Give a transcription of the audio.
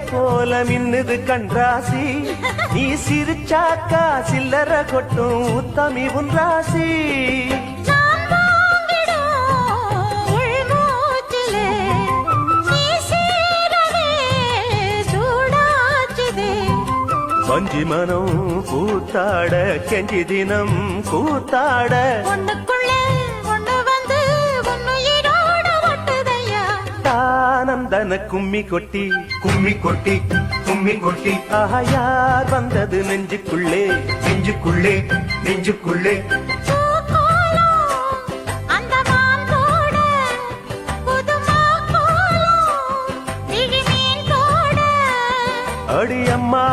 போல மின்னுது கண்ராசி நீ சிரிச்சாக்கா சில்லற கொட்டும் உத்தமி உன் ராசி வஞ்சி மனம் கூத்தாட கெஞ்சி தினம் கூத்தாட ஒண்ணுக்குள்ளே ஒண்ணு வந்து ஒன்னுயிரோட ஒட்டுதையா ஆனந்தன கும்மி கொட்டி கும்மி கொட்டி கும்மி கொட்டி ஆஹா யார் வந்தது நெஞ்சுக்குள்ளே நெஞ்சுக்குள்ளே நெஞ்சுக்குள்ளே அடியம்மா